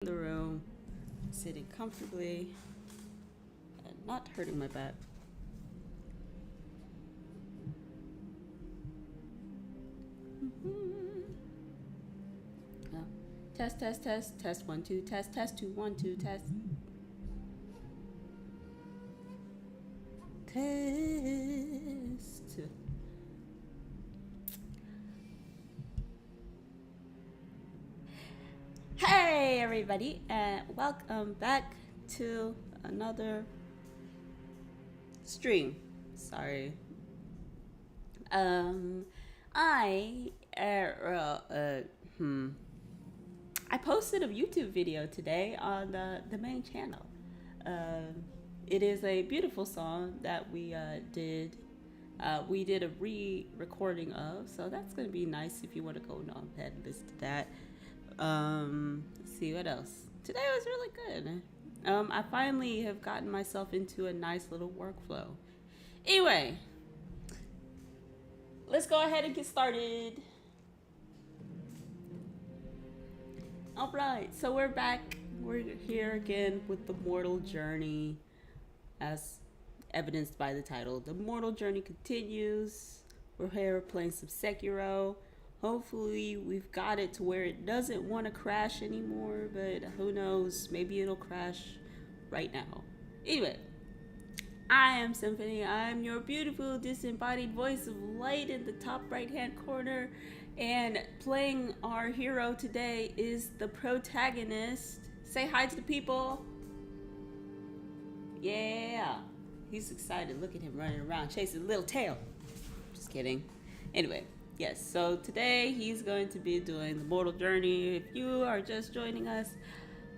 The room, sitting comfortably and not hurting my back. Oh. Test, test, test, test, 1, 2, test, test, 2, 1, 2, test. Test. Hey everybody, and welcome back to another stream. Sorry. I I posted a YouTube video today on the main channel. It is a beautiful song that we did. We did a re-recording of, so that's gonna be nice if you want to go ahead and listen to that. Let's see what else. Today was really good. I finally have gotten myself into a nice little workflow. Anyway, let's go ahead and get started. All right, so we're back. We're here again with the Mortal Journey, as evidenced by the title. The Mortal Journey continues. We're here playing some Sekiro. Hopefully we've got it to where it doesn't want to crash anymore, but who knows, maybe it'll crash right now. Anyway, I am Symphony. I'm your beautiful disembodied voice of light in the top right hand corner, and playing our hero today is the protagonist. Say hi to the people. Yeah, he's excited. Look at him running around chasing little tail. Just kidding. Anyway, yes, so today he's going to be doing the Mortal Journey. If you are just joining us,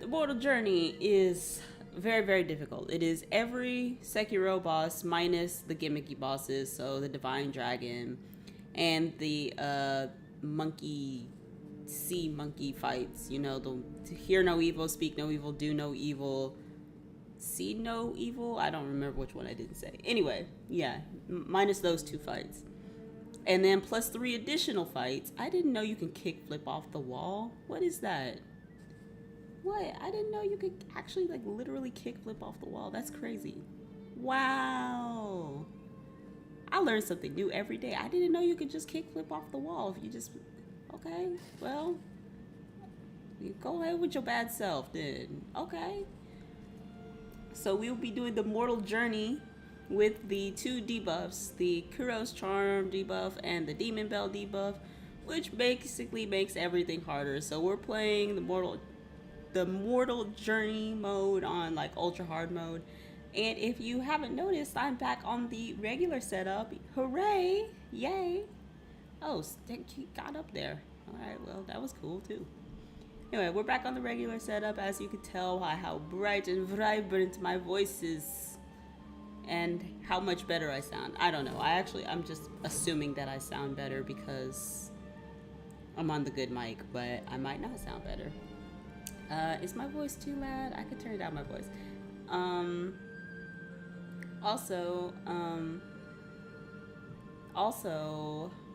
the Mortal Journey is very, very difficult. It is every Sekiro boss minus the gimmicky bosses, so the Divine Dragon and the sea monkey fights. You know, the hear no evil, speak no evil, do no evil, see no evil. I don't remember which one I didn't say. Anyway, yeah, minus those two fights. And then plus 3 additional fights. I didn't know you can kickflip off the wall. What is that? What? I didn't know you could actually like literally kickflip off the wall. That's crazy. Wow. I learn something new every day. I didn't know you could just kickflip off the wall if you just... Okay, well, you go ahead with your bad self then. Okay. So we'll be doing the Mortal Journey with the 2 debuffs, the Kuro's Charm debuff and the Demon Bell debuff, which basically makes everything harder. So we're playing the Mortal Journey mode on like ultra hard mode. And if you haven't noticed, I'm back on the regular setup. Hooray! Yay! Oh, he got up there. Alright, well, that was cool too. Anyway, we're back on the regular setup, as you can tell by how bright and vibrant my voice is and how much better I sound. I don't know. I'm just assuming that I sound better because I'm on the good mic, but I might not sound better. Is my voice too loud? I could turn down my voice. Also,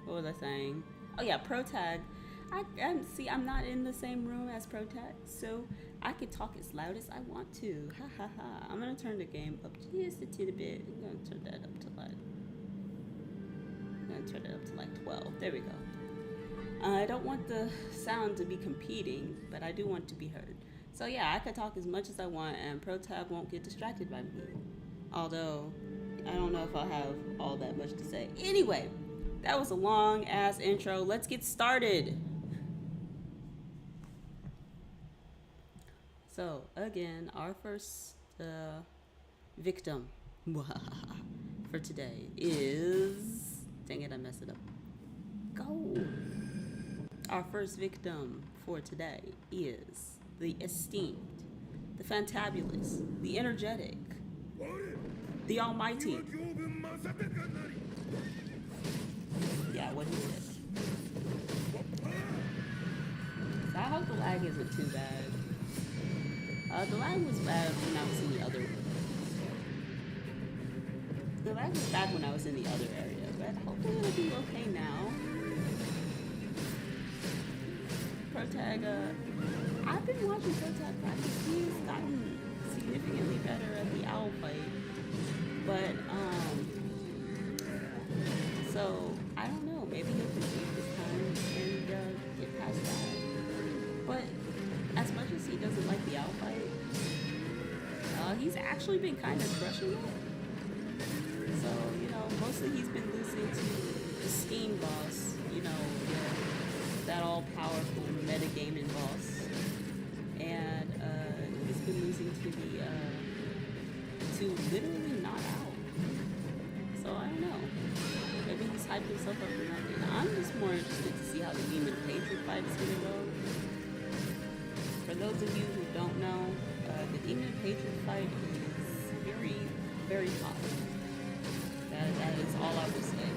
what was I saying? Oh yeah, Protag. I'm not in the same room as Protag, so I can talk as loud as I want to. Ha ha ha. I'm gonna turn the game up just a little bit. I'm gonna turn that up to like 12. There we go. I don't want the sound to be competing, but I do want it to be heard. So yeah, I can talk as much as I want, and Protag won't get distracted by me. Although, I don't know if I'll have all that much to say. Anyway, that was a long ass intro. Let's get started. So again, our first victim for today is... Dang it, I messed it up. Go! Our first victim for today is the esteemed, the fantabulous, the energetic, the almighty. Yeah, what he said. So I hope the lag isn't too bad. The lag was bad when I was in the other room. The lag was bad when I was in the other area, but hopefully it'll be okay now. Protag, I've been watching Protag practice. He's gotten significantly better at the owl fight. But, so, I don't know. Maybe he'll proceed this time and get past that. But, as much as he doesn't like the owl fight, he's actually been kind of crushing it. So, mostly he's been losing to the Steam boss, that all-powerful metagaming boss. And he's been losing to to literally not out. So I don't know. Maybe he's hyped himself up for nothing. I'm just more interested to see how the Demon Patriot fight is going to go. For those of you who don't know, the Demon Patriot fight is very, very hot. That is all I will say.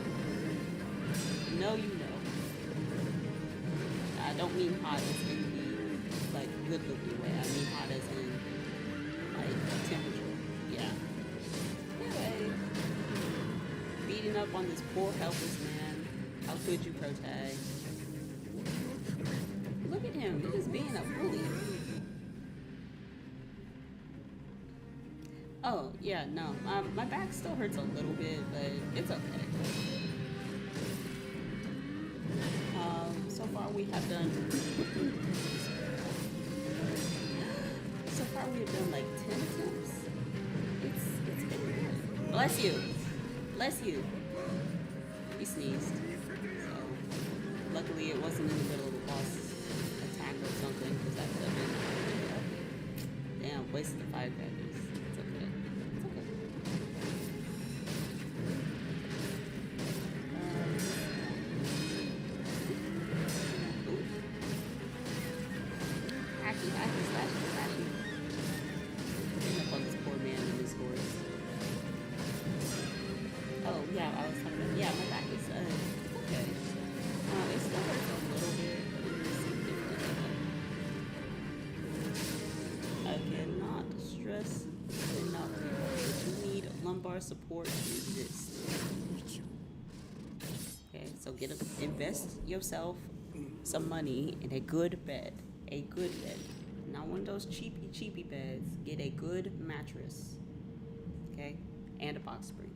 No, you know. I don't mean hot as in the, good looking way. I mean hot as in, temperature. Yeah. Anyway. Beating up on this poor, helpless man. How could you, Protag? Look at him. He's just being a bully. Oh, yeah, no. My back still hurts a little bit, but it's okay. So far we have done... so far we have done 10 attempts. It's been good. Bless you. Bless you. He sneezed. So, luckily it wasn't in the middle of a boss attack or something, because that could have been... Damn, wasted the firecrackers. It's okay. It's okay. Hacky, slashy. Putting up on this poor man and his horse. Oh, yeah, I was talking about... Yeah, my back is... it's okay. It still hurts a little bit, but it is significant. I cannot stress enough that you need lumbar support to exist. Okay, so invest yourself some money in a good bed. A good bed. Not one of those cheapy beds. Get a good mattress. Okay? And a box spring.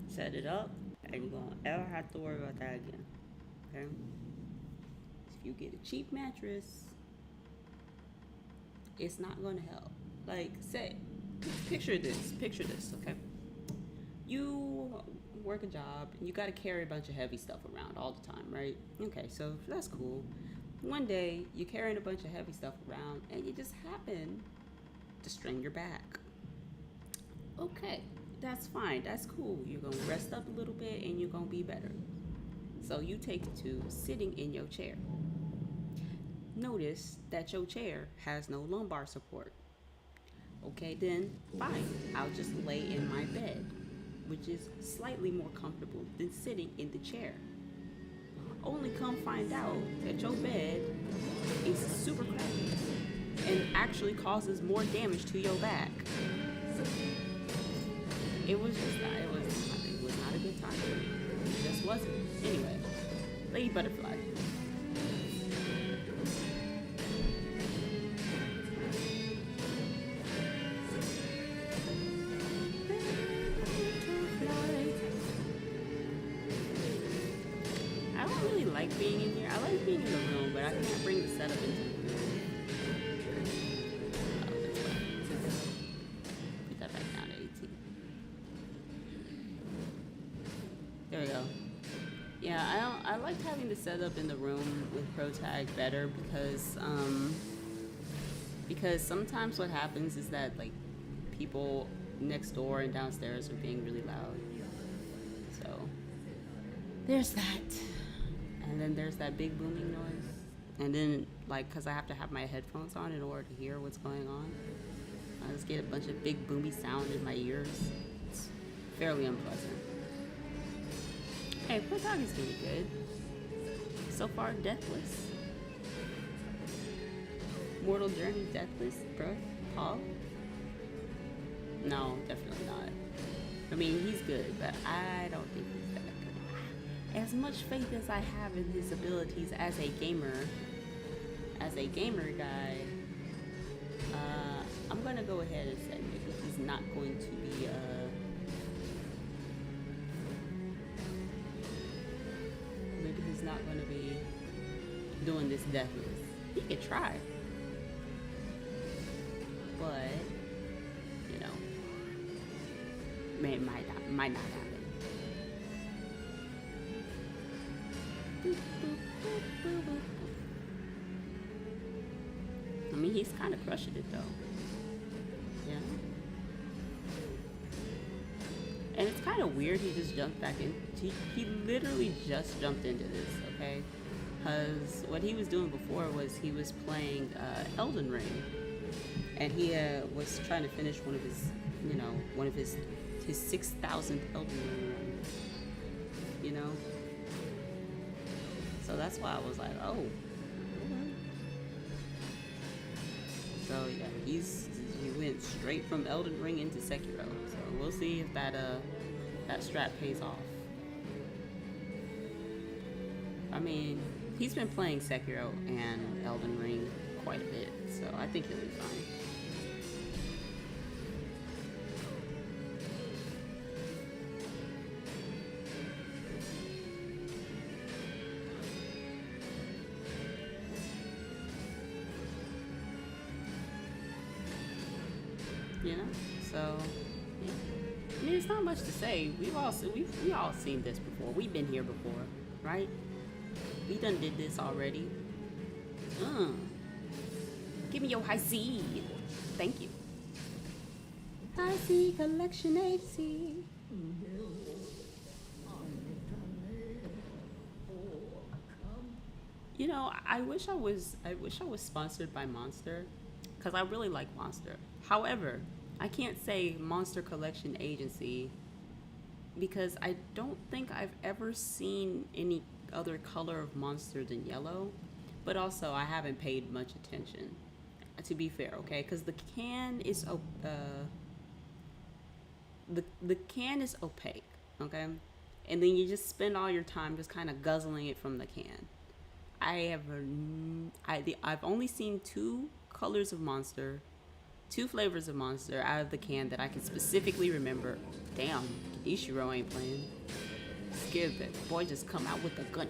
Set it up, and you won't ever have to worry about that again. Okay? If you get a cheap mattress, it's not gonna help. Picture this, okay? You work a job, and you gotta carry a bunch of heavy stuff around all the time, right? Okay, so that's cool. One day, you're carrying a bunch of heavy stuff around, and you just happen to strain your back. Okay, that's fine, that's cool. You're gonna rest up a little bit, and you're gonna be better. So you take to sitting in your chair. Notice that your chair has no lumbar support. Okay, then fine, I'll just lay in my bed, which is slightly more comfortable than sitting in the chair. Only come find out that your bed is super crappy and actually causes more damage to your back. It was not a good time for me. It just wasn't. Anyway, Lady Butterfly. I don't really like being in here. I like being in the room, but I can't bring the setup into the room. Oh, that's fine. Put that back down to 18. There we go. Yeah, I liked having the setup in the room with Protag better because sometimes what happens is that people next door and downstairs are being really loud. So there's that. And then there's that big booming noise. And then, because I have to have my headphones on in order to hear what's going on, I just get a bunch of big boomy sound in my ears. It's fairly unpleasant. Hey, Protag is doing good. So far, deathless. Mortal Journey deathless, bro? Paul? No, definitely not. I mean, he's good, but I don't think he's that good. as much faith as I have in his abilities as a gamer guy, I'm gonna go ahead and say maybe he's not going to be maybe he's not gonna be doing this deathless. He could try, but you know, it might not happen. I mean, he's kind of crushing it though. Yeah. And it's kind of weird he just jumped back in. He literally just jumped into this, okay? Because what he was doing before was he was playing Elden Ring. And he was trying to finish one of his 6,000th Elden Ring run. You know? So that's why I was like, oh. Okay. So yeah, he went straight from Elden Ring into Sekiro. So we'll see if that strat pays off. I mean, he's been playing Sekiro and Elden Ring quite a bit, so I think he'll be fine. You know, so yeah. I mean, it's not much to say. We all seen this before. We've been here before, right? We done did this already. Give me your high C. Thank you. High C collection AC. You know, I wish I was sponsored by Monster, because I really like Monster. However, I can't say Monster Collection Agency because I don't think I've ever seen any other color of Monster than yellow. But also, I haven't paid much attention, to be fair, okay? Because the can is the can is opaque, okay? And then you just spend all your time just kind of guzzling it from the can. I've only seen two colors of Monster, two flavors of Monster out of the can that I can specifically remember. Damn, Ishiro ain't playing. Scared that boy just come out with a gun.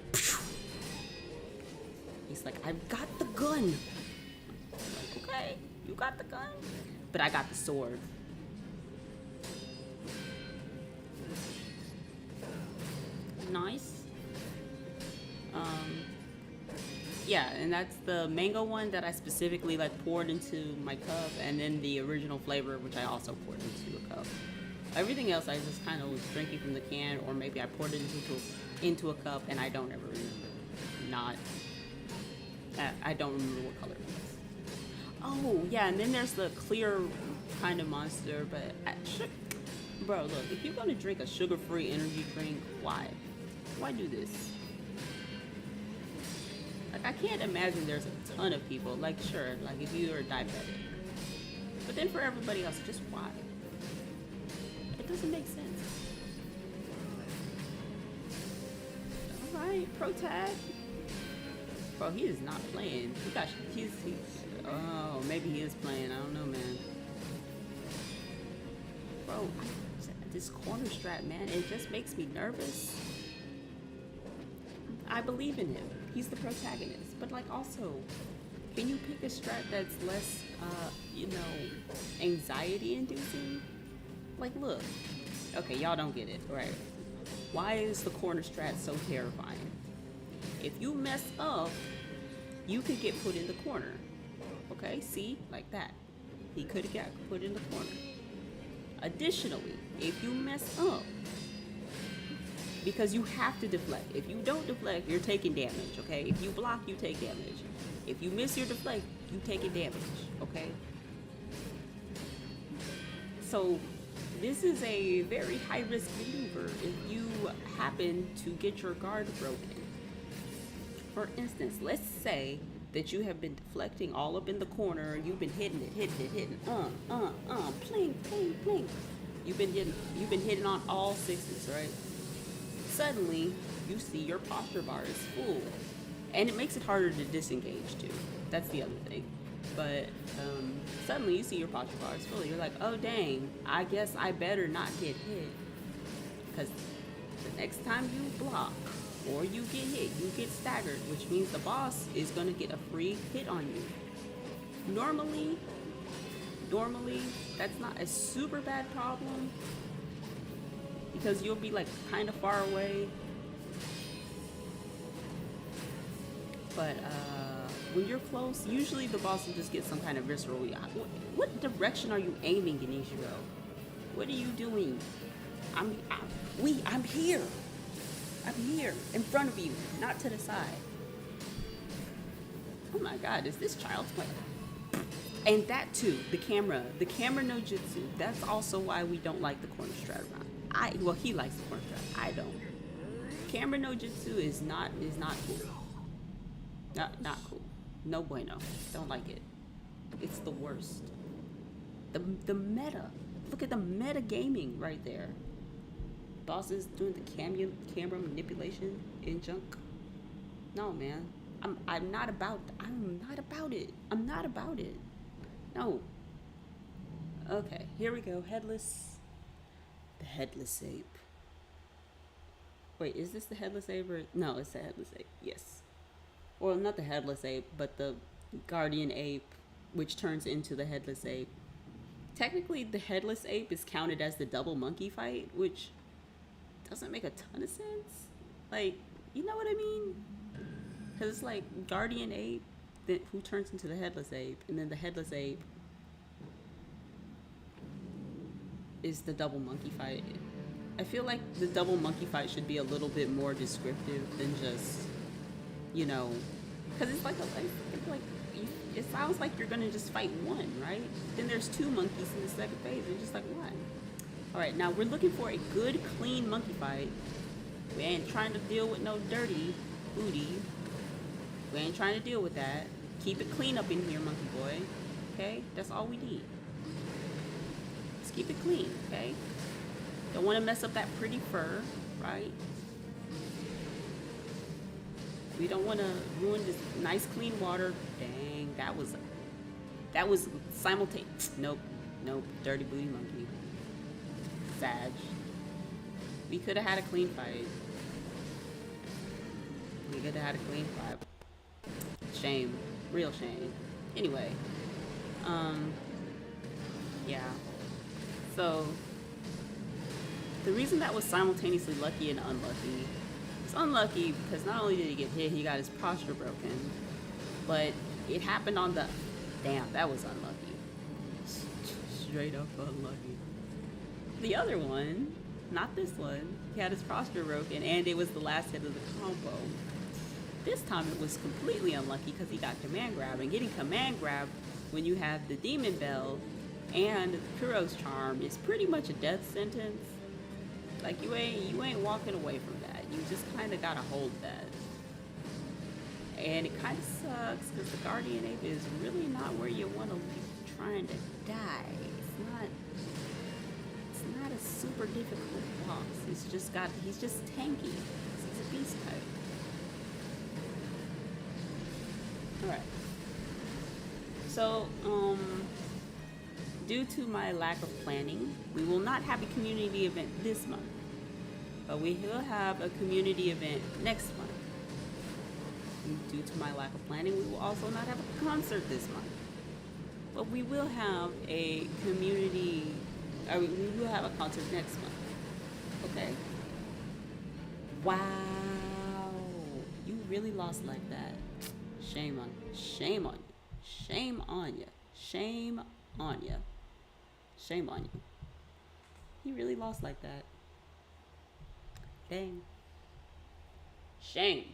He's like, I've got the gun. I'm like, okay, you got the gun, but I got the sword. Nice. Yeah, and that's the mango one that I specifically poured into my cup, and then the original flavor, which I also poured into a cup. Everything else I just kind of was drinking from the can, or maybe I poured it into a cup, and I don't ever remember. I don't remember what color it was. Oh yeah, and then there's the clear kind of Monster, but bro, look, if you're gonna drink a sugar-free energy drink, why do this? I can't imagine there's a ton of people, sure, if you are diabetic. But then for everybody else, just why? It doesn't make sense. Alright, pro tag. Bro, he is not playing. Oh, maybe he is playing. I don't know, man. Bro, this corner strat, man, it just makes me nervous. I believe in him. He's the protagonist. But also, can you pick a strat that's less, anxiety inducing? Look. Okay, y'all don't get it, right? Why is the corner strat so terrifying? If you mess up, you could get put in the corner. Okay, see? Like that. He could have got put in the corner. Additionally, if you mess up, because you have to deflect. If you don't deflect, you're taking damage, okay? If you block, you take damage. If you miss your deflect, you taking damage, okay? So this is a very high-risk maneuver if you happen to get your guard broken. For instance, let's say that you have been deflecting all up in the corner, you've been hitting it, pling, pling, pling. You've been hitting on all sixes, right? suddenly you see your posture bar is full, and it makes it harder to disengage too. That's the other thing. But suddenly you see your posture bar is full. You're like, oh dang, I guess I better not get hit, because the next time you block or you get hit, you get staggered, which means the boss is gonna get a free hit on you. Normally, that's not a super bad problem because you'll be like kind of far away. But when you're close, usually the boss will just get some kind of visceral. What direction are you aiming, Genichiro? What are you doing? I'm here. I'm here in front of you, not to the side. Oh my God, is this child's play? And that too, the camera no jutsu. That's also why we don't like the corner strat. Well, he likes the corner strat. I don't. Camera no jutsu is not cool. Not cool. No bueno. Don't like it. It's the worst. The meta. Look at the meta gaming right there. Bosses doing the camera manipulation in junk. No, man. I'm not about it. I'm not about it. No. Okay, here we go. The headless ape. Wait, is this the headless ape or no? It's the headless ape. Yes. Well, not the headless ape, but the guardian ape, which turns into the headless ape. Technically, the headless ape is counted as the double monkey fight, which doesn't make a ton of sense. Like, you know what I mean? Because it's like guardian ape who turns into the headless ape, and then the headless ape is the double monkey fight. I feel like the double monkey fight should be a little bit more descriptive than just, because it's like it sounds like you're gonna just fight one, right? Then there's two monkeys in the second phase. You're just like, what? All right, now we're looking for a good, clean monkey fight. We ain't trying to deal with no dirty booty. We ain't trying to deal with that. Keep it clean up in here, monkey boy. Okay? That's all we need. Just keep it clean, okay? Don't want to mess up that pretty fur, right? We don't want to ruin this nice, clean water. Dang, that was simultaneous. Nope. Dirty booty monkey. Sag. We could have had a clean fight. Shame. Real shame. Anyway. Yeah. So, the reason that was simultaneously lucky and unlucky, it's unlucky because not only did he get hit, he got his posture broken, but it happened on the, damn, that was unlucky. Straight up unlucky. The other one, not this one, he had his posture broken and it was the last hit of the combo. This time it was completely unlucky because he got command grab, and getting command grab when you have the demon bell and the Kuro's charm is pretty much a death sentence. Like you ain't walking away from that. You just kind of gotta hold that. And it kind of sucks because the guardian ape is really not where you want to be trying to die. It's not a super difficult boss. He's just tanky. He's a beast type. Alright. So, due to my lack of planning, we will not have a community event this month. But we will have a community event next month. And due to my lack of planning, we will also not have a concert this month. But we will have a we will have a concert next month. Okay? Wow. You really lost like that. Shame on you. Shame on you. Shame on you. Shame on you. Shame on you. He really lost like that. Dang. Shame.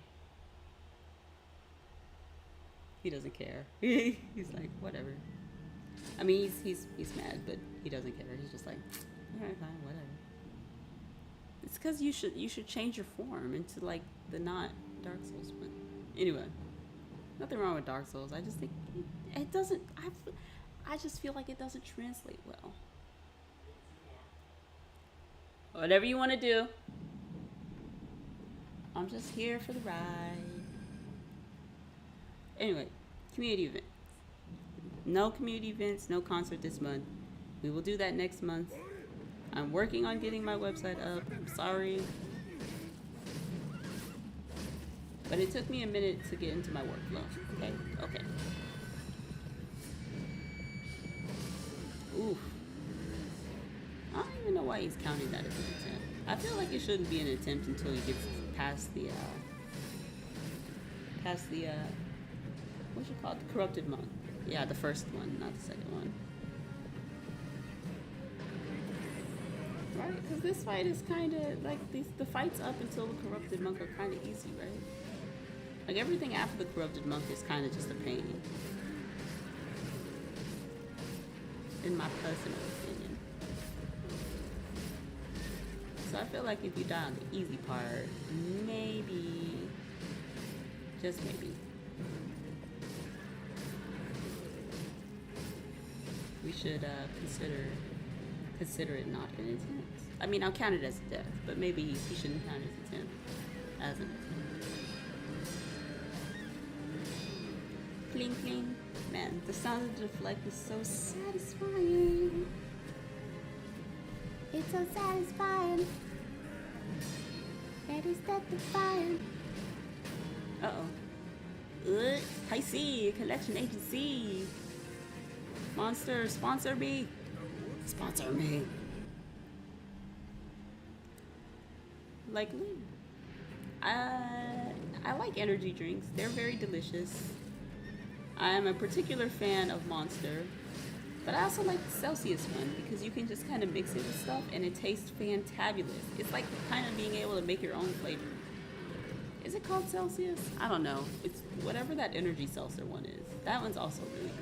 He doesn't care. He's like, whatever. I mean, he's mad, but he doesn't care. He's just like, alright, fine, whatever. It's because you should change your form into like the not Dark Souls one. Anyway, nothing wrong with Dark Souls. I just think it doesn't. I just feel like it doesn't translate well. Whatever you want to do. I'm just here for the ride. Anyway, community event. No community events, no concert this month. We will do that next month. I'm working on getting my website up. I'm sorry. But it took me a minute to get into my workflow. Okay? Okay. Oof. I don't even know why he's counting that as an attempt. I feel like it shouldn't be an attempt until he gets past the what's it called? The corrupted monk. Yeah, the first one, not the second one. Right? Because this fight is kind of like the fights up until the corrupted monk are kind of easy, right? Like everything after the corrupted monk is kind of just a pain. In my personal opinion. So I feel like if you die on the easy part, maybe, just maybe, we should consider it not an attempt. I mean, I'll count it as a death, but maybe he shouldn't count his attempt as an attempt. Cling cling. Man, the sound of the deflect is so satisfying. It's so satisfying. Ready, step the fire. Uh-oh. High C, collection agency. Monster, sponsor me. Sponsor me. Like, I like energy drinks. They're very delicious. I am a particular fan of Monster, but I also like the Celsius one because you can just kind of mix it with stuff and it tastes fantabulous. It's like kind of being able to make your own flavor. Is it called Celsius? I don't know. It's whatever that energy seltzer one is. That one's also really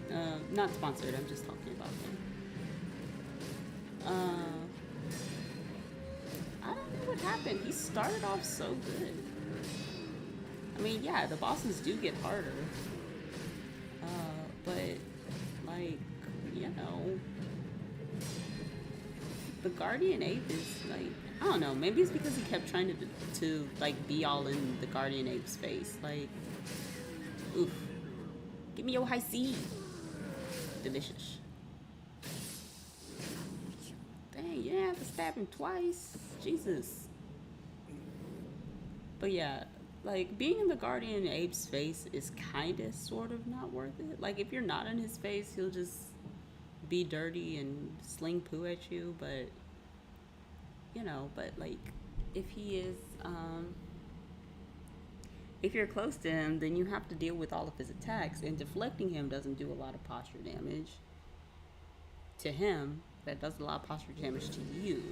good. Not sponsored, I'm just talking about them. I don't know what happened. He started off so good. I mean, yeah, the bosses do get harder. But, like, you know, the Guardian Ape is, like, I don't know, maybe it's because he kept trying to like, be all in the Guardian Ape's face. Like, oof. Give me your high C. Delicious. Dang, you didn't have to stab him twice. Jesus. But yeah. Like, being in the Guardian Ape's face is kind of sort of not worth it. Like, if you're not in his face, he'll just be dirty and sling poo at you. But, you know, but, like, if he is, if you're close to him, then you have to deal with all of his attacks. And deflecting him doesn't do a lot of posture damage to him. That does a lot of posture damage to you.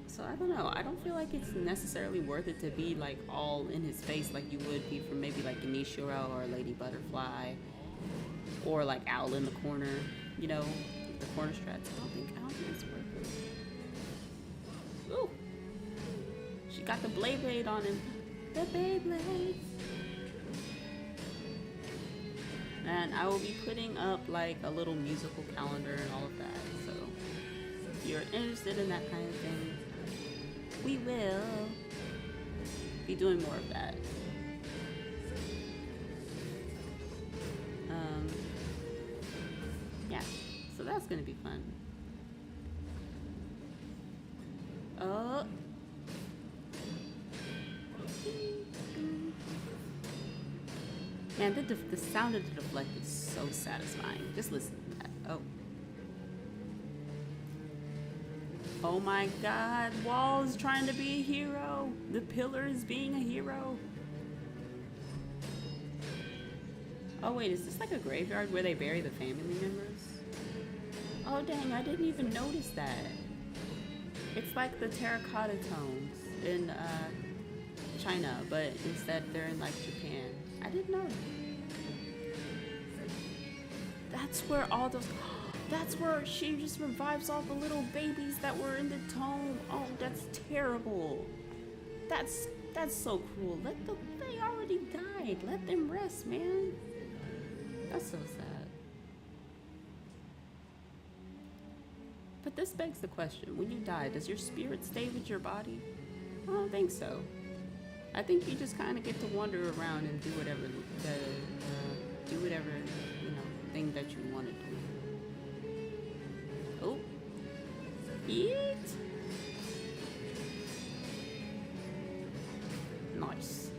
So I don't know. I don't feel like it's necessarily worth it to be like all in his face like you would be from maybe like Inishiro or Lady Butterfly or like Owl in the Corner. You know, the corner strats. I don't think it's worth it. Ooh, she got the Beyblade on him. The Beyblade. And I will be putting up like a little musical calendar and all of that. So if you're interested in that kind of thing, we will be doing more of that. Yeah, so that's gonna be fun. Oh. Man, the sound of the deflect is so satisfying. Just listen to that. Oh. Oh my god, Wall is trying to be a hero. The Pillar is being a hero. Oh wait, is this like a graveyard where they bury the family members? Oh dang, I didn't even notice that. It's like the terracotta tombs in China, but instead they're in like Japan. I didn't know. That's where all those... That's where she just revives all the little babies that were in the tomb. Oh, that's terrible. That's so cruel. They already died. Let them rest, man. That's so sad. But this begs the question: when you die, does your spirit stay with your body? I don't think so. I think you just kind of get to wander around and do whatever thing that you want to do. Oh, eat. Nice.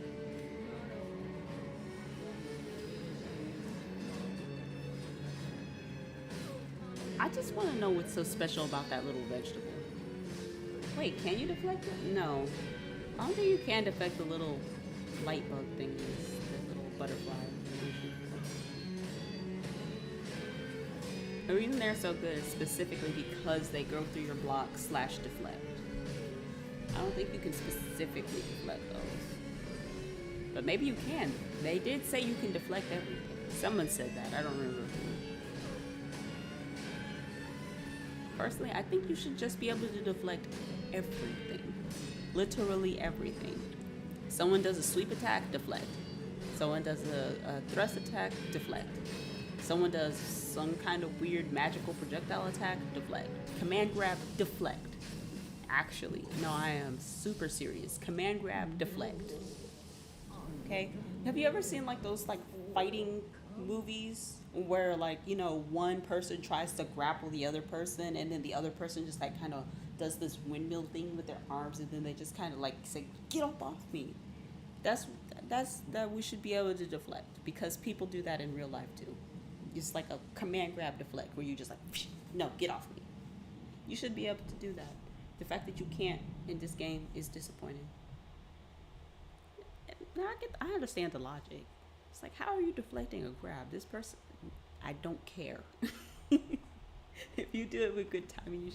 I just want to know what's so special about that little vegetable. Wait, can you deflect it? No. I don't think you can deflect the little light bug thingies, the little butterfly. The reason they're so good is specifically because they go through your block / deflect. I don't think you can specifically deflect those. But maybe you can. They did say you can deflect everything. Someone said that. I don't remember who. Personally, I think you should just be able to deflect everything. Literally everything. Someone does a sweep attack, deflect. Someone does a thrust attack, deflect. Someone does some kind of weird magical projectile attack, deflect. Command grab, deflect. Actually, no, I am super serious. Command grab, deflect. Okay? Have you ever seen like those like fighting movies where like, one person tries to grapple the other person and then the other person just like kind of does this windmill thing with their arms and then they just kind of like say, "Get up off me." That's that we should be able to deflect because people do that in real life too. It's like a command grab deflect where you just like, "No, get off me." You should be able to do that. The fact that you can't in this game is disappointing. Now I understand the logic. It's like, how are you deflecting a grab? This person, I don't care. If you do it with good timing, you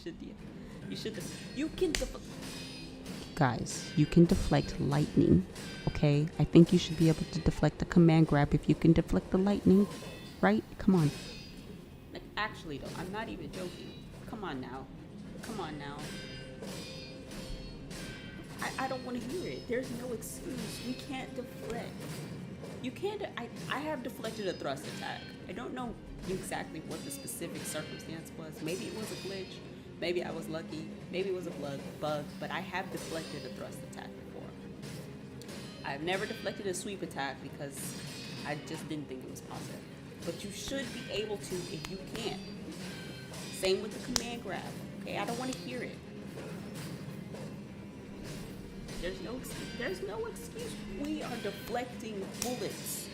can guys, you can deflect lightning, okay? I think you should be able to deflect a command grab if you can deflect the lightning, right? Come on. Like, actually though, I'm not even joking. Come on now. I don't want to hear it. There's no excuse. We can't deflect. You can't. I have deflected a thrust attack. I don't know exactly what the specific circumstance was. Maybe it was a glitch. Maybe I was lucky. Maybe it was a bug. But I have deflected a thrust attack before. I've never deflected a sweep attack because I just didn't think it was possible. But you should be able to if you can. Same with the command grab. Okay, I don't want to hear it. There's no excuse. We are deflecting bullets.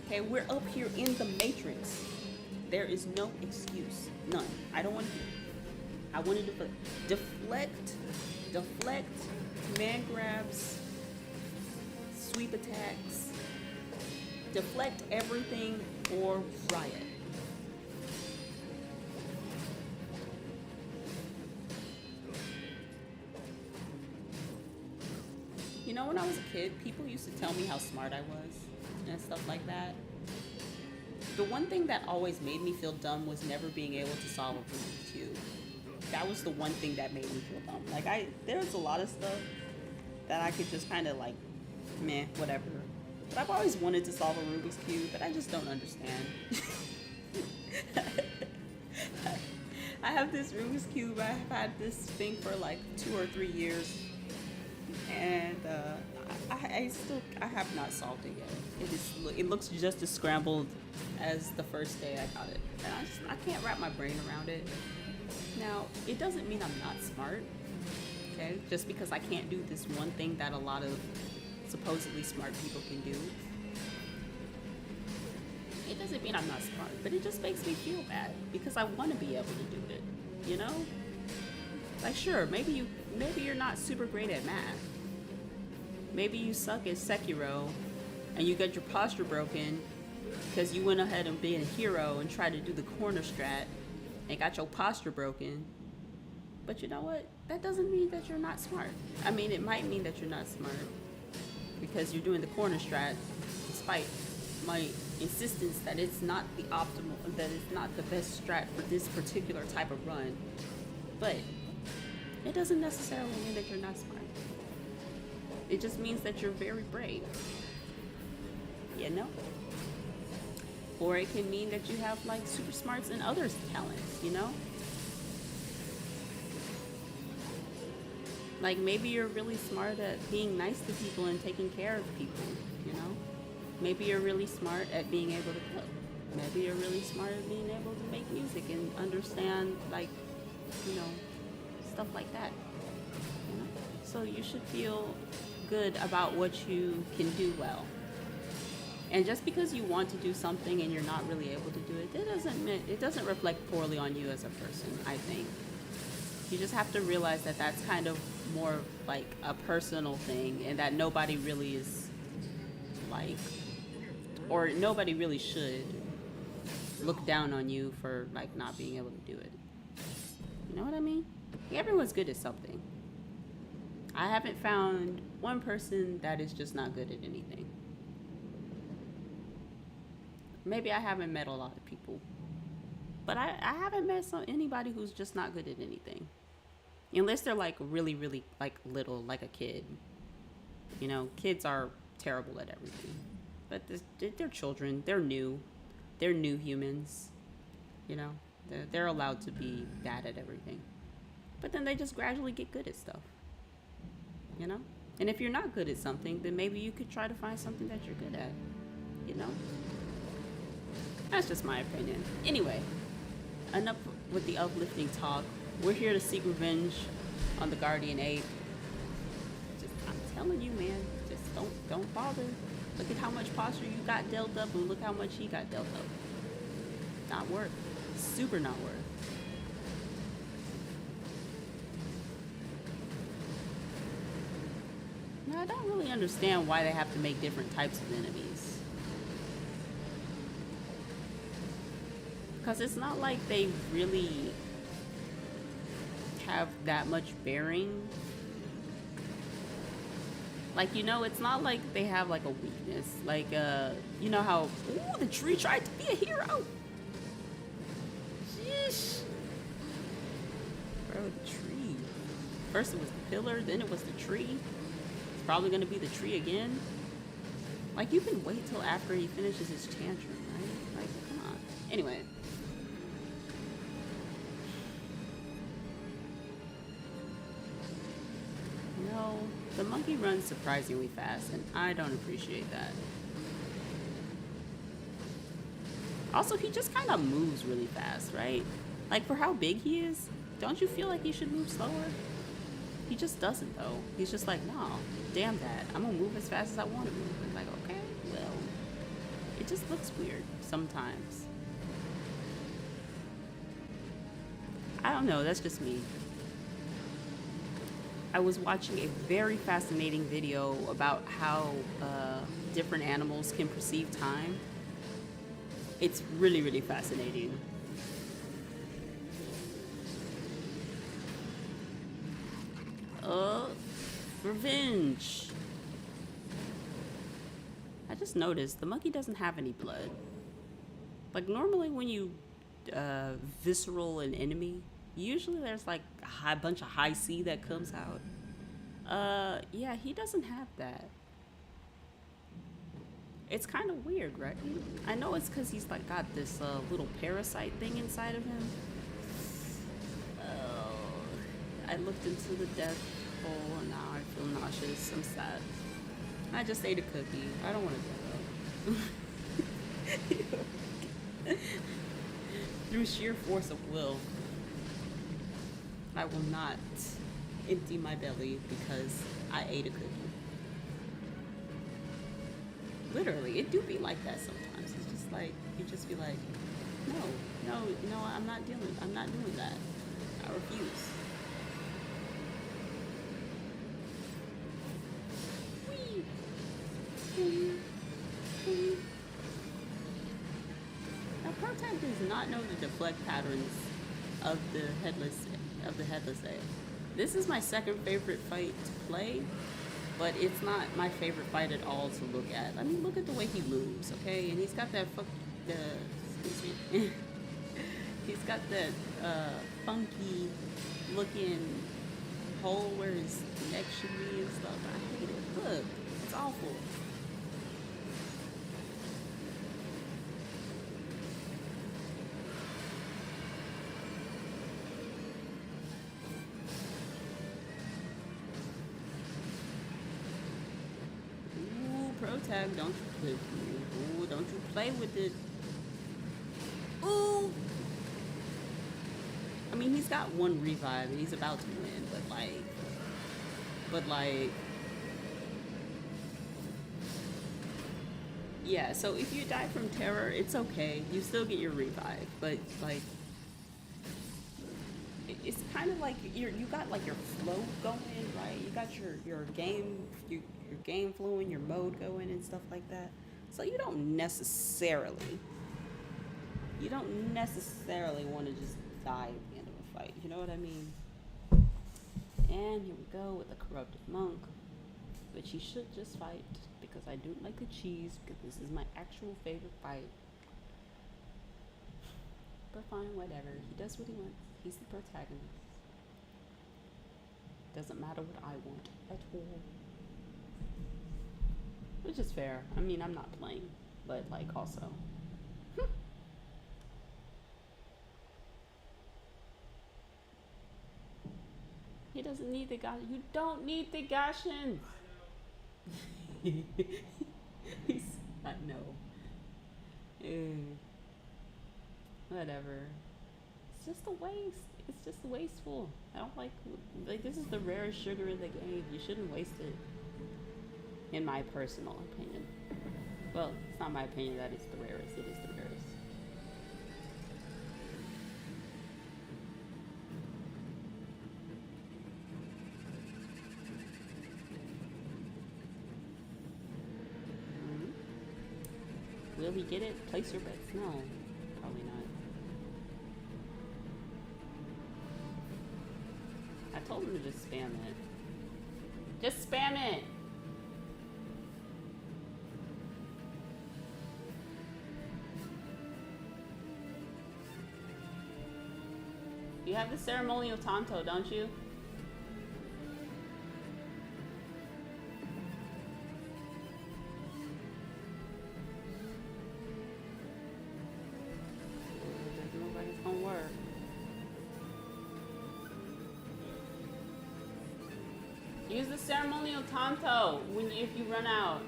Okay, we're up here in the Matrix. There is no excuse. None. I don't want to hear it. I want to deflect, command grabs, sweep attacks, deflect everything or riot. When I was a kid, people used to tell me how smart I was and stuff like that. The one thing that always made me feel dumb was never being able to solve a Rubik's Cube. That was the one thing that made me feel dumb. Like, there's a lot of stuff that I could just kind of like, meh, whatever. But I've always wanted to solve a Rubik's Cube, but I just don't understand. I have this Rubik's Cube. I've had this thing for like 2 or 3 years. And I have not solved it yet. It looks just as scrambled as the first day I got it. And I can't wrap my brain around it. Now, it doesn't mean I'm not smart, okay? Just because I can't do this one thing that a lot of supposedly smart people can do. It doesn't mean I'm not smart, but it just makes me feel bad because I want to be able to do it, Like, sure, maybe you're not super great at math. Maybe you suck at Sekiro and you got your posture broken because you went ahead and being a hero and tried to do the corner strat and got your posture broken. But you know what? That doesn't mean that you're not smart. I mean, it might mean that you're not smart because you're doing the corner strat despite my insistence that it's not the optimal, that it's not the best strat for this particular type of run. But it doesn't necessarily mean that you're not smart. It just means that you're very brave. Or it can mean that you have like super smarts and other talents, Like maybe you're really smart at being nice to people and taking care of people, you know? Maybe you're really smart at being able to cook. Maybe you're really smart at being able to make music and understand, like, you know, stuff like that. You know? So you should feel good about what you can do well. And just because you want to do something and you're not really able to do it, it doesn't reflect poorly on you as a person, I think. You just have to realize that that's kind of more like a personal thing, and that nobody really is like, or nobody really should look down on you for like not being able to do it. You know what I mean? Everyone's good at something. I haven't found one person that is just not good at anything. Maybe I haven't met a lot of people, but I haven't met anybody who's just not good at anything. Unless they're like really, really like little, like a kid. You know, kids are terrible at everything. But they're children. They're new. They're new humans. You know, they're allowed to be bad at everything. But then they just gradually get good at stuff. You know? And if you're not good at something, then maybe you could try to find something that you're good at. You know? That's just my opinion. Anyway, enough with the uplifting talk. We're here to seek revenge on the Guardian Ape. Just, I'm telling you, man, just don't bother. Look at how much posture you got dealt up, and look how much he got dealt up. Not worth. Super not worth. Now, I don't really understand why they have to make different types of enemies. Because it's not like they really have that much bearing. Like, you know, it's not like they have like a weakness. Like, you know how, ooh, the tree tried to be a hero. Sheesh. Bro, the tree. First it was the pillar, then it was the tree. It's probably gonna be the tree again. Like, you can wait till after he finishes his tantrum, right? Like, come on. Anyway. No, the monkey runs surprisingly fast, and I don't appreciate that. Also, he just kind of moves really fast, right? Like, for how big he is, don't you feel like he should move slower? He just doesn't, though. He's just like, no, damn that. I'm gonna move as fast as I want to move. It's like, okay, well, it just looks weird sometimes. I don't know, that's just me. I was watching a very fascinating video about how different animals can perceive time. It's really, really fascinating. Revenge. I just noticed the monkey doesn't have any blood. Like, normally when you visceral an enemy, usually there's like a bunch of high C that comes out. Yeah, he doesn't have that. It's kind of weird, right? I know it's because he's like got this little parasite thing inside of him. I looked into the death hole and now I feel nauseous. I'm sad. I just ate a cookie. I don't want to throw up. Through sheer force of will, I will not empty my belly because I ate a cookie. Literally, it do be like that sometimes. It's just like, you just be like, no, I'm not doing that. I refuse. Now, Protac does not know the deflect patterns of the headless A. This is my second favorite fight to play, but it's not my favorite fight at all to look at. I mean, look at the way he moves, okay? And he's got that he's got that funky looking hole where his neck should be and stuff. I hate it. Look, it's awful. protag. Don't you, ooh, don't you play with it. Ooh. I mean, he's got one revive and he's about to win, but like, yeah. So if you die from terror, it's okay. You still get your revive, but like, it's kind of like you got like your flow going, right? You got your game flowing, your mode going and stuff like that. So you don't necessarily want to just die at the end of a fight. You know what I mean? And here we go with the corrupted monk, which he should just fight because I don't like the cheese because this is my actual favorite fight. But fine, whatever. He does what he wants. He's the protagonist. Doesn't matter what I want at all. Which is fair. I mean, I'm not playing, but like also. He doesn't need the Gashin. You don't need the Gashin. I know. Whatever. It's just a waste. It's just wasteful. I don't like this is the rarest sugar in the game. You shouldn't waste it. In my personal opinion. Well, it's not my opinion that it's the rarest. It is the rarest. Will he get it? Place your bets. No. Probably not. I told him to just spam it. Just spam it! You have the ceremonial Tanto, don't you? Doesn't look like it's gonna work. Use the ceremonial Tanto if you run out.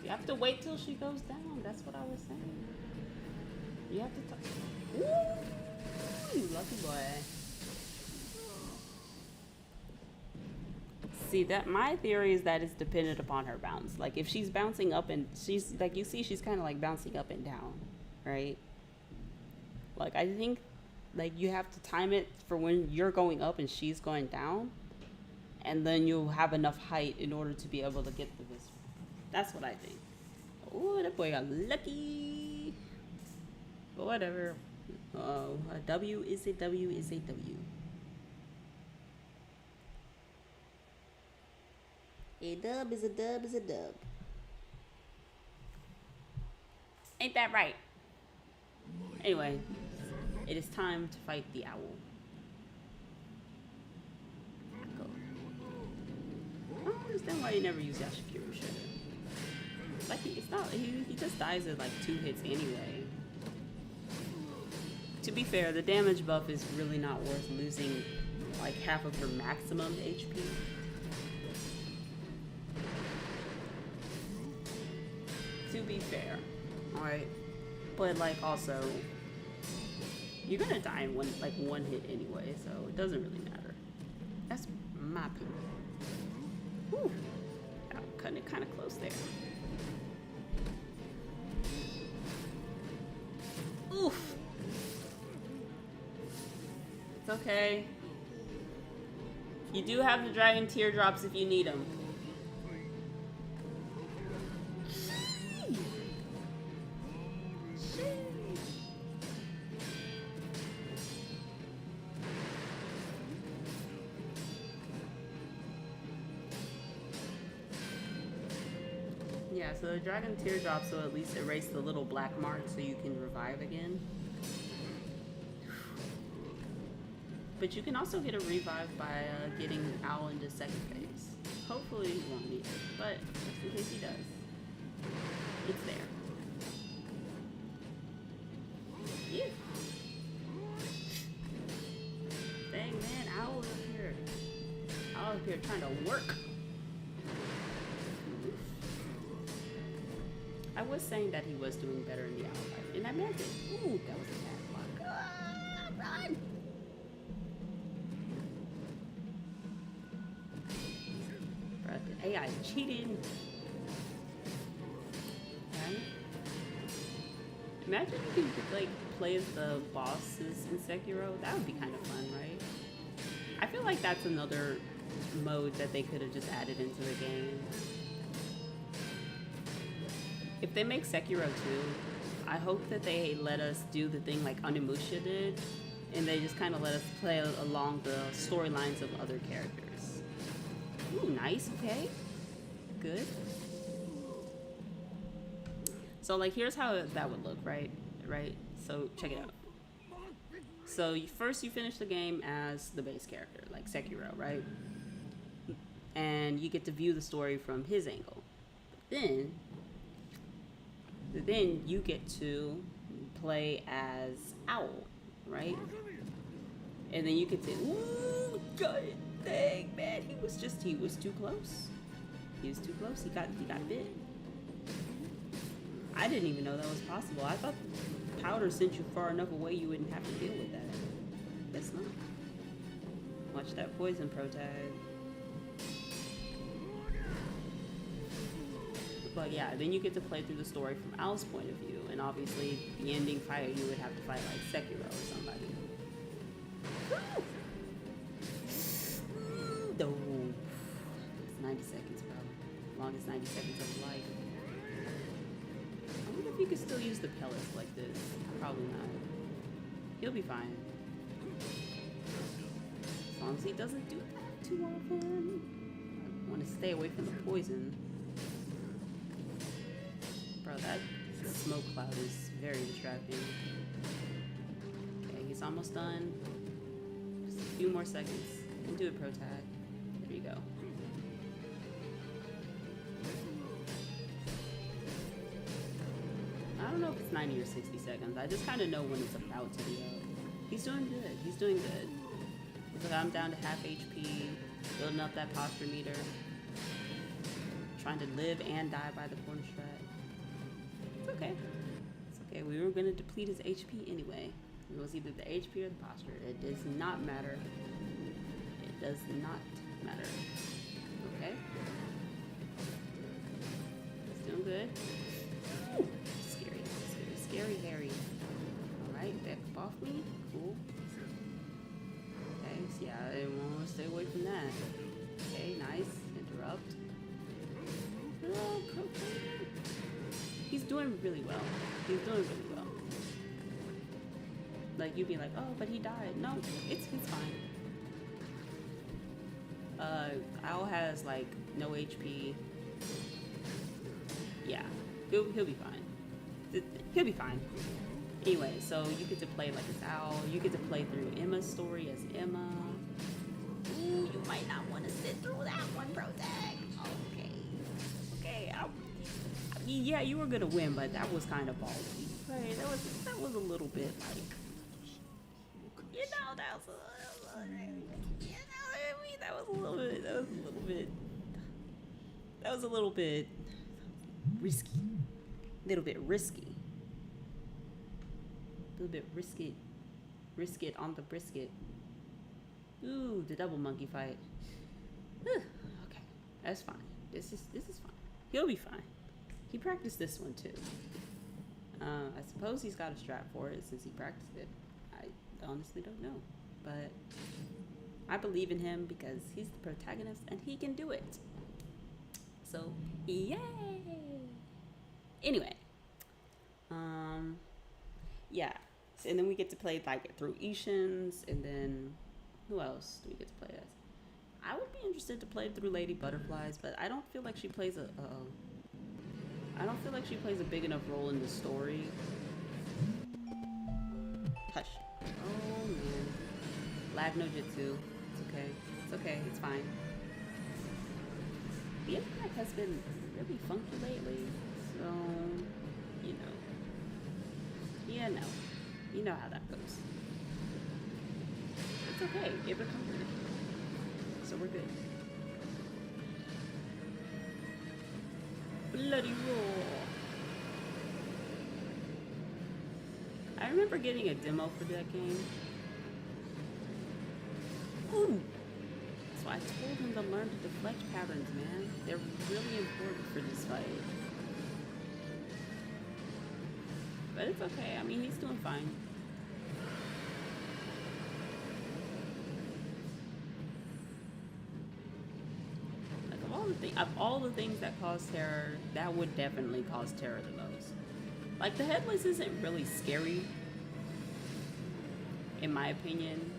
You have to wait till she goes down. That's what I was saying. You have to Ooh, you lucky boy. See, that my theory is that it's dependent upon her bounce. Like if she's bouncing up and she's like you see she's kind of like bouncing up and down, right? Like I think like you have to time it for when you're going up and she's going down, and then you'll have enough height in order to be able to get through this. That's what I think. Oh, that boy got lucky. But whatever. Oh, a W is a W is a W. A dub is a dub is a dub. Ain't that right? Anyway, it is time to fight the owl. Go. I don't understand why you never use Yashikiro Shredder. Like he just dies at like 2 hits anyway. To be fair, the damage buff is really not worth losing like half of your maximum HP. To be fair, alright? But like also, you're gonna die in one hit anyway, so it doesn't really matter. That's my opinion. Whew. Cutting it kind of close there. Oof. It's okay. You do have the dragon teardrops if you need them. Yeah, so the dragon teardrops will at least erase the little black mark so you can revive again. But you can also get a revive by getting Owl into second phase. Hopefully he won't need it, but just in case he does, it's there. Yeah. Dang man, Owl up here. Owl up here trying to work. I was saying that he was doing better in the Owl fight, and I meant it. Ooh, that was a bad block. Run! AI cheating. Right? Imagine if you could like play as the bosses in Sekiro. That would be kind of fun, right? I feel like that's another mode that they could have just added into the game. If they make Sekiro 2, I hope that they let us do the thing like Onimusha did, and they just kind of let us play along the storylines of other characters. Ooh, nice, okay. Good. So, like, here's how that would look, right? Right? So, check it out. So, first you finish the game as the base character, like Sekiro, right? And you get to view the story from his angle. Then you get to play as Owl, right? And then you get to, ooh, God dang, man, he was too close. He was too close. He got bit. I didn't even know that was possible. I thought powder sent you far enough away you wouldn't have to deal with that. Guess not. Watch that poison pro tag. But yeah, then you get to play through the story from Owl's point of view, and obviously the ending fight you would have to fight like Sekiro or somebody. No. It's 90 seconds, bro. Longest 90 seconds of life. I wonder if you could still use the pellets like this. Probably not. He'll be fine. As long as he doesn't do that too often. I want to stay away from the poison. Bro, that smoke cloud is very distracting. Okay, he's almost done. Just a few more seconds. And do a pro tag. There you go. I don't know if it's 90 or 60 seconds. I just kind of know when it's about to be out. He's doing good. He's doing good. Looks like I'm down to half HP. Building up that posture meter. Trying to live and die by the corner strat. It's okay. It's okay. We were going to deplete his HP anyway. It was either the HP or the posture. It does not matter. It does not matter. Okay. He's doing good. Ooh, scary. Scary Harry. Alright, back off me. Cool. Okay, so yeah, I want to stay away from that. Okay, nice. Interrupt. Oh, he's doing really well. He's doing really well. Like, you'd be like, oh, but he died. No, it's fine. Owl has, like, no HP. Yeah, he'll be fine. He'll be fine. Anyway, so you get to play like as Owl. You get to play through Emma's story as Emma. Ooh, you might not want to sit through that one, bro. Tag. Okay. I mean, yeah, you were gonna win, but that was kind of ballsy. Right? That was a little bit like, that was a little bit risky. Little bit risky. A little bit risky. Risk it on the brisket. Ooh, the double monkey fight. Okay, that's fine. This is fine. He'll be fine. He practiced this one too. I suppose he's got a strat for it since he practiced it. I honestly don't know, but I believe in him because he's the protagonist and he can do it. So, yay! Anyway, yeah, and then we get to play like through Ishin's, and then who else do we get to play as? I would be interested to play through Lady Butterflies, but I don't feel like she plays I don't feel like she plays a big enough role in the story. Hush. Oh man. Lag no jutsu. It's okay. It's okay. It's fine. The internet has been really funky lately, so you know. Yeah, no. You know how that goes. It's okay. It recovered. So we're good. Bloody roar. I remember getting a demo for that game. Ooh. So I told him to learn to deflect patterns, man. They're really important for this fight. But it's okay. I mean, he's doing fine. Like of all the things that cause terror, that would definitely cause terror the most. Like the headless isn't really scary, in my opinion.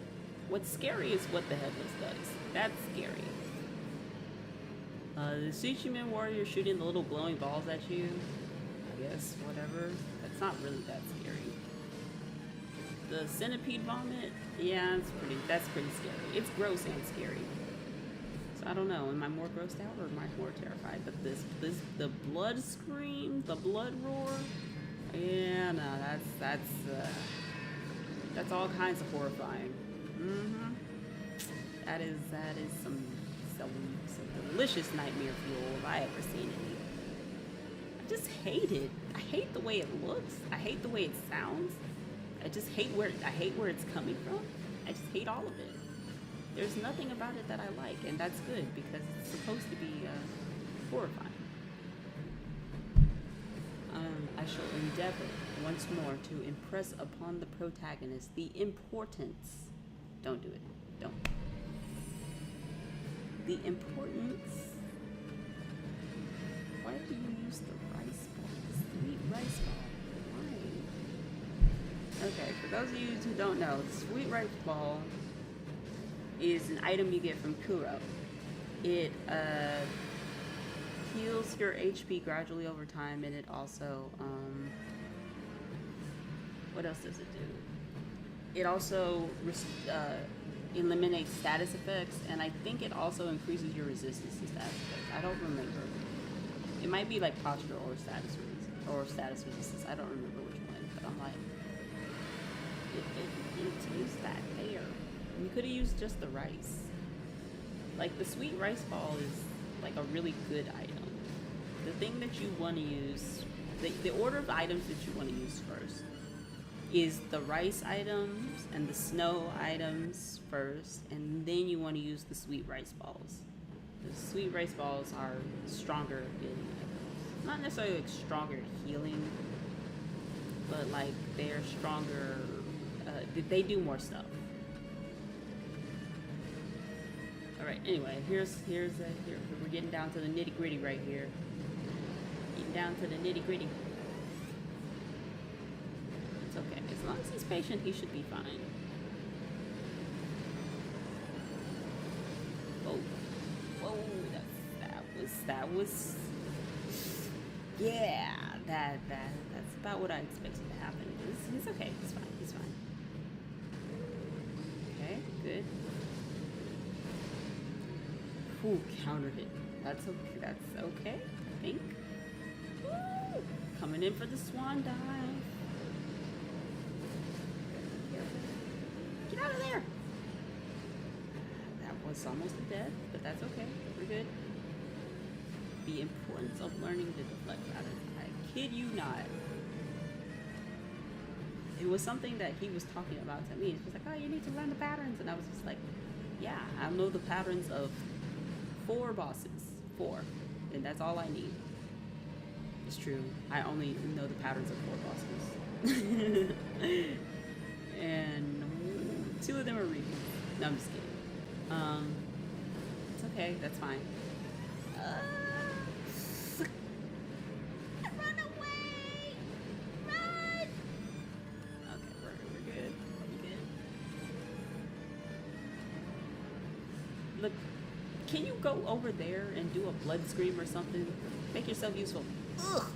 What's scary is what the headless does. That's scary. The Tsuchiman warrior shooting the little glowing balls at you, I guess, whatever. That's not really that scary. The centipede vomit, yeah, that's pretty scary. It's gross and scary. So I don't know, am I more grossed out or am I more terrified? But the blood scream, the blood roar, yeah, no, that's all kinds of horrifying. Mm-hmm. That is some delicious nightmare fuel if I ever seen any. I just hate it. I hate the way it looks. I hate the way it sounds. I just hate where it's coming from. I just hate all of it. There's nothing about it that I like, and that's good because it's supposed to be horrifying. I shall endeavor once more to impress upon the protagonist the importance. Don't do it. Don't. The importance. Why do you use the rice ball? The sweet rice ball. Why? Okay, for those of you who don't know, the sweet rice ball is an item you get from Kuro. It heals your HP gradually over time, and it also what else does it do? It also eliminates status effects, and I think it also increases your resistance to status effects. I don't remember. It might be like posture or status resistance. I don't remember which one, but I'm like, it used that there. You could have used just the rice. Like the sweet rice ball is like a really good item. The thing that you want to use, the order of items that you want to use first is the rice items and the snow items first, and then you want to use the sweet rice balls. The sweet rice balls are stronger healing items. Not necessarily like stronger healing, but like they're stronger, they do more stuff. Alright, anyway, here we're getting down to the nitty gritty right here. Getting down to the nitty gritty. It's okay. As long as he's patient, he should be fine. Whoa. Whoa, that was yeah, that's about what I expected to happen. It's okay, he's fine. Okay, good. Ooh, counter hit. That's okay, I think. Woo! Coming in for the swan dive. Get out of there! That was almost a death, but that's okay. We're good. The importance of learning to deflect patterns. I kid you not. It was something that he was talking about to me. He was like, oh, you need to learn the patterns. And I was just like, yeah, I know the patterns of 4 bosses. 4. And that's all I need. It's true. I only know the patterns of 4 bosses. And 2 of them are reading. No, I'm just kidding. It's okay. That's fine. Run away! Run! Okay, we're good. We're good. Look, can you go over there and do a blood scream or something? Make yourself useful. Ugh!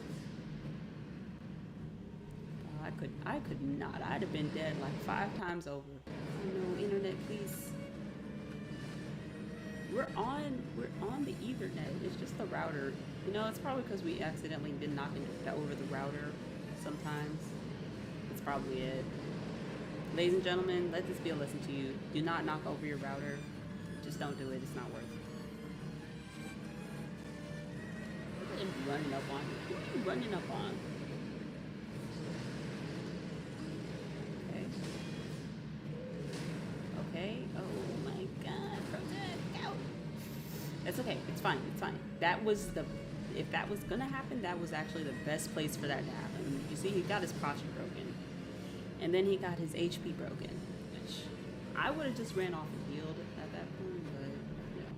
I could not. I'd have been dead like 5 times over. Oh no, internet, please. We're on the Ethernet. It's just the router. You know, it's probably because we accidentally been knocking over the router sometimes. That's probably it. Ladies and gentlemen, let this be a lesson to you. Do not knock over your router. Just don't do it. It's not worth it. Look at him running up on you. Who are you running up on? Okay. Okay. Oh my god. Protect. Out. That's okay. It's fine. It's fine. That was the... If that was gonna happen, that was actually the best place for that to happen. You see, he got his posture broken. And then he got his HP broken. Which I would have just ran off and healed at that point, but you know.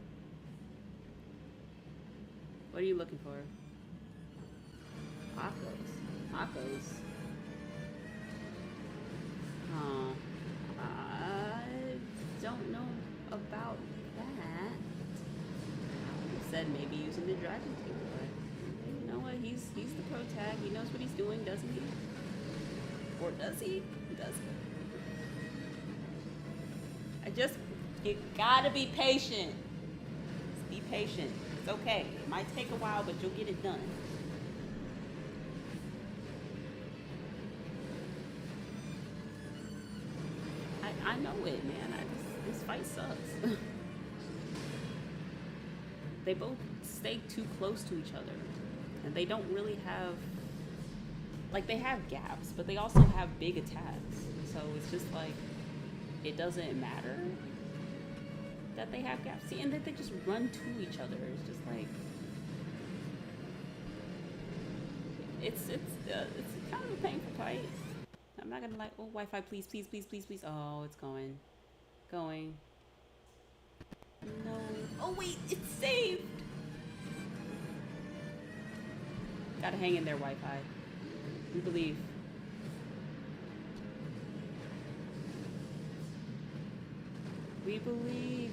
What are you looking for? Akos. Huh. I don't know about that. I would have said maybe using the dragon too, but you know what? He's the pro tag. He knows what he's doing, doesn't he? Or does he? Does he? You gotta be patient. Just be patient. It's okay. It might take a while, but you'll get it done. I know it, man. This fight sucks. They both stay too close to each other, and they don't really have... Like, they have gaps, but they also have big attacks. So it's just like, it doesn't matter that they have gaps. See, and that they just run to each other. It's just like, it's kind of a painful fight. I'm not gonna like, oh, Wi-Fi, please. Oh, it's going. No. Oh wait, it's saved. Gotta hang in there, Wi-Fi. We believe. We believe.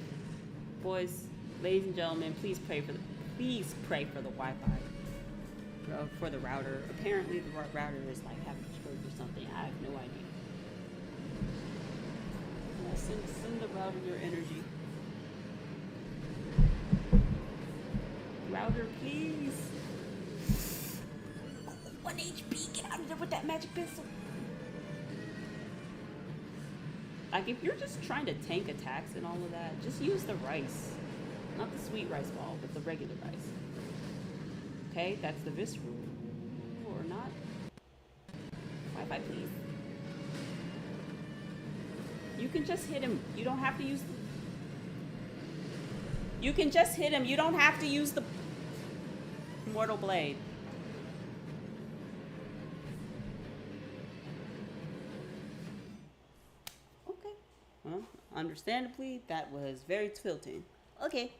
Boys, ladies and gentlemen, please pray for the Wi-Fi. For the router. Apparently the router is like having a stroke or something. I have no idea. Send the router your energy. Router, please. 1 HP, get out of there with that magic pistol. Like, if you're just trying to tank attacks and all of that, just use the rice. Not the sweet rice ball, but the regular rice. Okay, that's the Visceral. Or not. Wi-Fi, please. You can just hit him. You don't have to use the... You can just hit him. You don't have to use the Mortal Blade. Okay. Well, understandably, that was very tilting. Okay.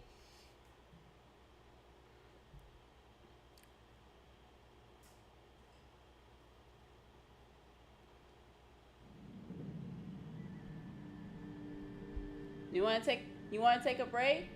You want to take a break?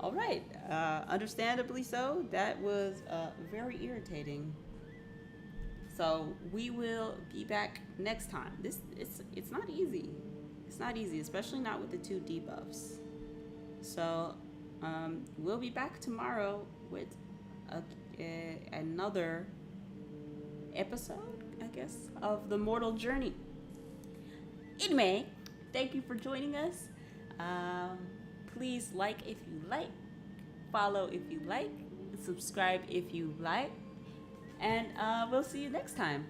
All right, understandably so. That was very irritating. So we will be back next time. It's not easy. It's not easy, especially not with the 2 debuffs. So we'll be back tomorrow with another episode, I guess, of the Mortal Journey. Anyway, thank you for joining us. Please like if you like, follow if you like, subscribe if you like, and we'll see you next time.